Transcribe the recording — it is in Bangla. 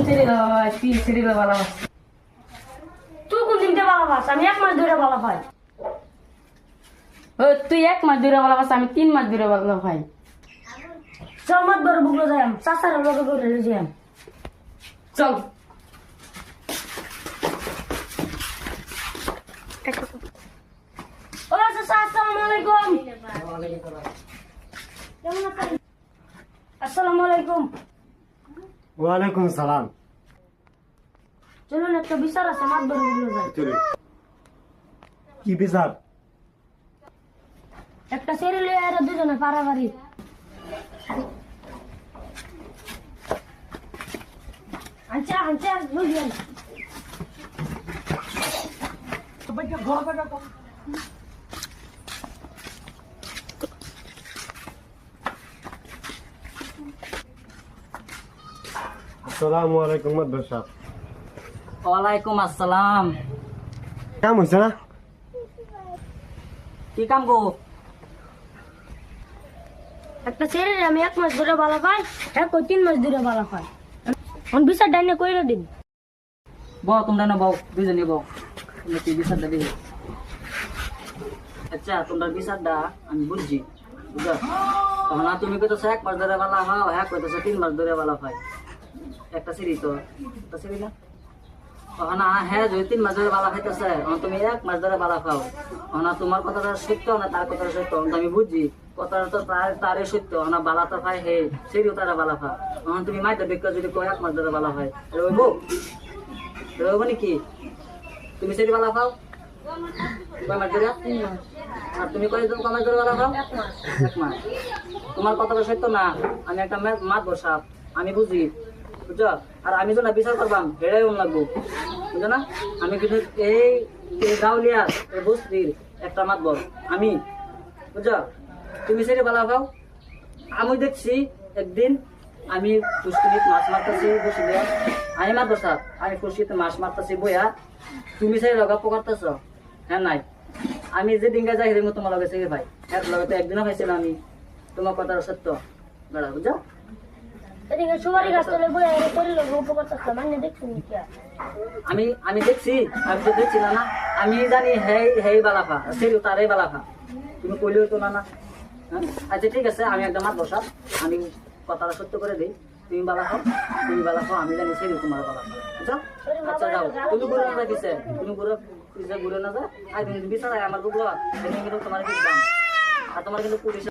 ছেড়ে দাও বাবা, তুই ছেড়ে দাও বালা মাছ। তুই কোন দিনটা ভালো পাস? আমি 1 মাস ধরে ভালো পাই। ও তুই 1 মাস ধরে বালা মাছ, আমি 3 মাস ধরে বালা ভাই। চল মাত বড় বুকলো যাইম, চাচার লগে করে যাইম। চল। ও চাচা, আসসালামু আলাইকুম। কেমন আছেন? আসসালামু আলাইকুম। ওয়ালাইকুম সালাম। চলুন, একটা বিচার আছে, মাত বড় বুকলো যাই। কি বিচার? একটা ছেড়ে লইয়া এরা দুজনে পারাপারি। আচ্ছা আচ্ছা বুঝলেন। আসসালামু আলাইকুম মাদবর সাহেব। ওয়ালাইকুম আসসালাম। কাম হয়েছে না? কি কাম গো? একটা ছেড়ে আমি 1 মাস ধরে ভালো পাই, এক 3 মাস ধরে ভালো পাই। আমি বিচার ডাইনে কইরা দিন। বউ তোমরা না বউ, দুজনে বউ। তোমরা কি বিচারটা দিবে? আচ্ছা, তোমরা বিচারটা আমি বুঝছি, বুঝছো? তখন আর তুমি কইতেছো 1 মাস ধরে বালা খাও, হ্যাঁ কইতেছো 3 মাস ধরে বালা খাই। একটা সিঁড়ি তো, একটা সিঁড়ি না? তখন হ্যাঁ যদি 3 মাস ধরে বালা খাইতেছে, তুমি 1 মাস ধরে বালা খাও। তোমার কথাটা সত্য না তার কথাটা সত্য, আমি বুঝছি। কথাটা তো তারে সত্য, বালা তো খাই হে, সেটিও তারা বালা খা। তুমি মাইতে বিক্রি যদি 1 মাস ধরে বালা খাই, রইব রইব নাকি? তুমি সেটি বালা খাও কয় মাস ধরে? আর তুমি কয় মাস ধরে বালা খাও? 1 মাস। তোমার কথাটা সত্য না, আমি একটা মাত বসাব, আমি বুঝি, বুঝছো? আর আমি তো না বিচার করবাম, হেরাই লাগবো, বুঝছো না? আমি কিন্তু এই গাউলিয়া এই বস্তির একটা মাত বল আমি, বুঝছো? তুমি সেটি বালা খাও। আমি দেখছি একদিন আমি পুষ্করিত মাছ মারতেছি বসে দিয়া, আমি মাত বসা, আমি পুষ্করিতে মাছ মারতেছি বইয়া, তুমি সেই লগা পকারতেছ, হ্যাঁ নাই? আমি যে ডিঙ্গা যাই হেরে তোমার লগে সেগে ভাই, এক লগে তো একদিনও খাইছিলাম আমি, তোমার কথা সত্য বেড়া, বুঝছো? এদিকে সুপারি গাছ তলে বইয়া এর শরীর উপকার করতে মানে দেখছি কি? আমি দেখছি, আমি তো দেখছি না, আমি জানি হেই হেই বালাফা সেই তারাই বালাফা, তুমি কইলেও তো না না। হ্যাঁ আচ্ছা ঠিক আছে, আমি একটা মাত বসা, আমি কথাটা সত্য করে দিই, তুমি বালা খাও, তুমি বালা খাও, আমি জানি সেই তোমার বালা খাও, বুঝছো? আচ্ছা যাও, তুমি ঘুরে না যাইছে, তুমি ঘুরে না যা, আর তুমি বিচার আমার বুঝলো কিন্তু তোমার কিন্তু দাম, আর তোমার কিন্তু পুলিশ